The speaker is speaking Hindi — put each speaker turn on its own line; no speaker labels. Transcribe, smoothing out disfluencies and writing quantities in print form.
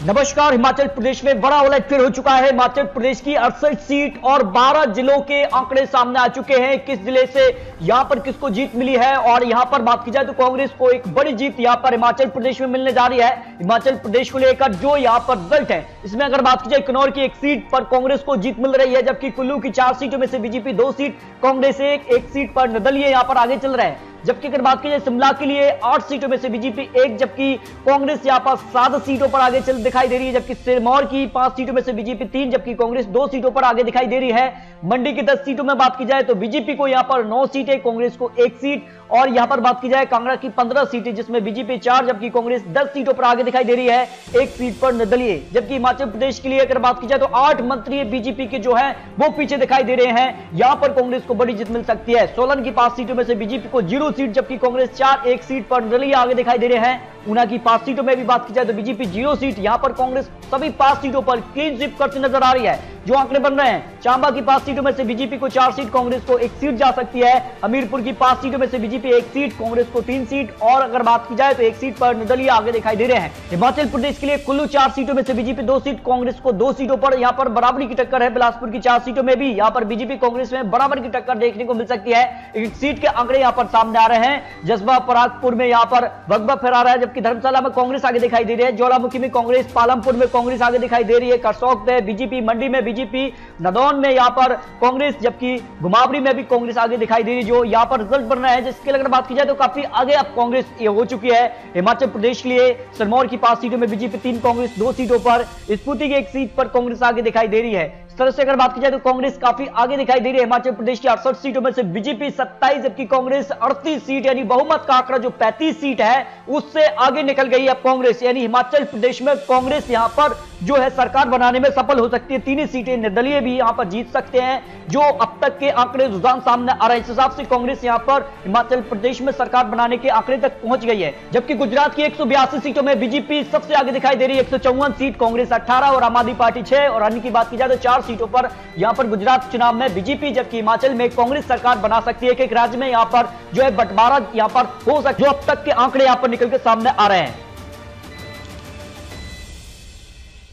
नमस्कार। हिमाचल प्रदेश में बड़ा उलट फिर हो चुका है। हिमाचल प्रदेश की 68 सीट और 12 जिलों के आंकड़े सामने आ चुके हैं। किस जिले से यहां पर किसको जीत मिली है, और यहां पर बात की जाए तो कांग्रेस को एक बड़ी जीत यहां पर हिमाचल प्रदेश में मिलने जा रही है। हिमाचल प्रदेश को लेकर जो यहां पर रिजल्ट है, इसमें अगर बात की जाए किन्नौर की एक सीट पर कांग्रेस को जीत मिल रही है, जबकि कुल्लू की 4 सीटों में से बीजेपी 2 सीट, कांग्रेस एक सीट पर निर्दलीय यहां पर आगे चल रहे हैं। जबकि अगर बात की जाए शिमला के लिए 8 सीटों में से बीजेपी 1, जबकि कांग्रेस यहां पर 7 सीटों पर आगे चल दिखाई दे रही है। जबकि सिरमौर की 5 सीटों में से बीजेपी 3, जबकि कांग्रेस 2 सीटों पर आगे दिखाई दे रही है। मंडी की 10 सीटों में बात की जाए तो बीजेपी को यहां पर 9 सीटें, कांग्रेस को 1 सीट, और यहां पर बात की जाए कांगड़ा की 15 सीटें, जिसमें बीजेपी 4, जबकि कांग्रेस 10 सीटों पर आगे दिखाई दे रही है, 1 सीट पर निर्दलीय। जबकि हिमाचल प्रदेश के लिए अगर बात की जाए तो 8 मंत्री बीजेपी के जो है वो पीछे दिखाई दे रहे हैं। यहां पर कांग्रेस को बड़ी जीत मिल सकती है। सोलन की 5 सीटों में से बीजेपी को 0 सीट, जबकि कांग्रेस 4, 1 सीट पर निर्दलीय आगे दिखाई दे रहे हैं। ऊना की 5 सीटों में भी बात की जाए तो बीजेपी 0 सीट, यहां पर कांग्रेस सभी 5 सीटों पर क्लीन स्वीप करती नजर आ रही है। जो आंकड़े बन रहे हैं, चांबा की 5 सीटों में से बीजेपी को 4 सीट, कांग्रेस को 1 सीट जा सकती है। हमीरपुर की 5 सीटों में से बीजेपी 1 सीट, कांग्रेस को 3 सीट, और अगर बात की जाए तो 1 सीट पर निर्दलीय आगे दिखाई दे रहे हैं। हिमाचल प्रदेश के लिए कुल्लू 4 सीटों में से बीजेपी 2 सीट, कांग्रेस को 2 सीटों पर यहां पर बराबरी की टक्कर है। बिलासपुर की 4 सीटों में भी यहां पर बीजेपी कांग्रेस में बराबर की टक्कर देखने को मिल सकती है। 1 सीट के आंकड़े यहां पर सामने आ रहे हैं। जज्बा परागपुर में यहां पर भगवा फहरा रहा है, जबकि धर्मशाला में कांग्रेस आगे दिखाई दे रही है। ज्वालामुखी में कांग्रेस, पालमपुर में कांग्रेस आगे दिखाई दे रही है, करसोग में बीजेपी, मंडी में बीजेपी, नदौन में यहां पर कांग्रेस, जबकि घुमावरी में भी कांग्रेस आगे दिखाई दे रही है। जो यहां पर रिजल्ट बन रहा है, जिसके अगर बात की जाए तो काफी आगे अब कांग्रेस ये हो चुकी है। हिमाचल प्रदेश के लिए सिरमौर की 5 सीटों में बीजेपी 3, कांग्रेस 2 सीटों पर, स्पूति की 1 सीट पर कांग्रेस आगे दिखाई दे रही है। इस तरह से अगर बात की जाए तो कांग्रेस काफी आगे दिखाई दे रही है। हिमाचल प्रदेश की 68 सीटों में से बीजेपी 27, जबकि कांग्रेस 38 सीट, यानी बहुमत का आंकड़ा जो 35 सीट है उससे आगे निकल गई है कांग्रेस। यानी हिमाचल प्रदेश में कांग्रेस यहां पर जो है सरकार बनाने में सफल हो सकती है। 3 सीटें निर्दलीय भी यहां पर जीत सकते हैं। जो अब तक के आंकड़े रुझान सामने आ रहे हैं, इस हिसाब से कांग्रेस यहां पर हिमाचल प्रदेश में सरकार बनाने के आंकड़े तक पहुंच गई है। जबकि गुजरात की 182 सीटों में बीजेपी सबसे आगे दिखाई दे रही है, 154 सीट, कांग्रेस 18 और आम आदमी पार्टी 6, और अन्य की बात की जाए तो 4 सीटों पर यहां पर गुजरात चुनाव में बीजेपी, जबकि हिमाचल में कांग्रेस सरकार बना सकती है। कि एक राज्य में यहां पर जो है बंटवारा यहां पर हो सकता है। जो अब तक के आंकड़े यहां पर निकल के सामने आ रहे हैं।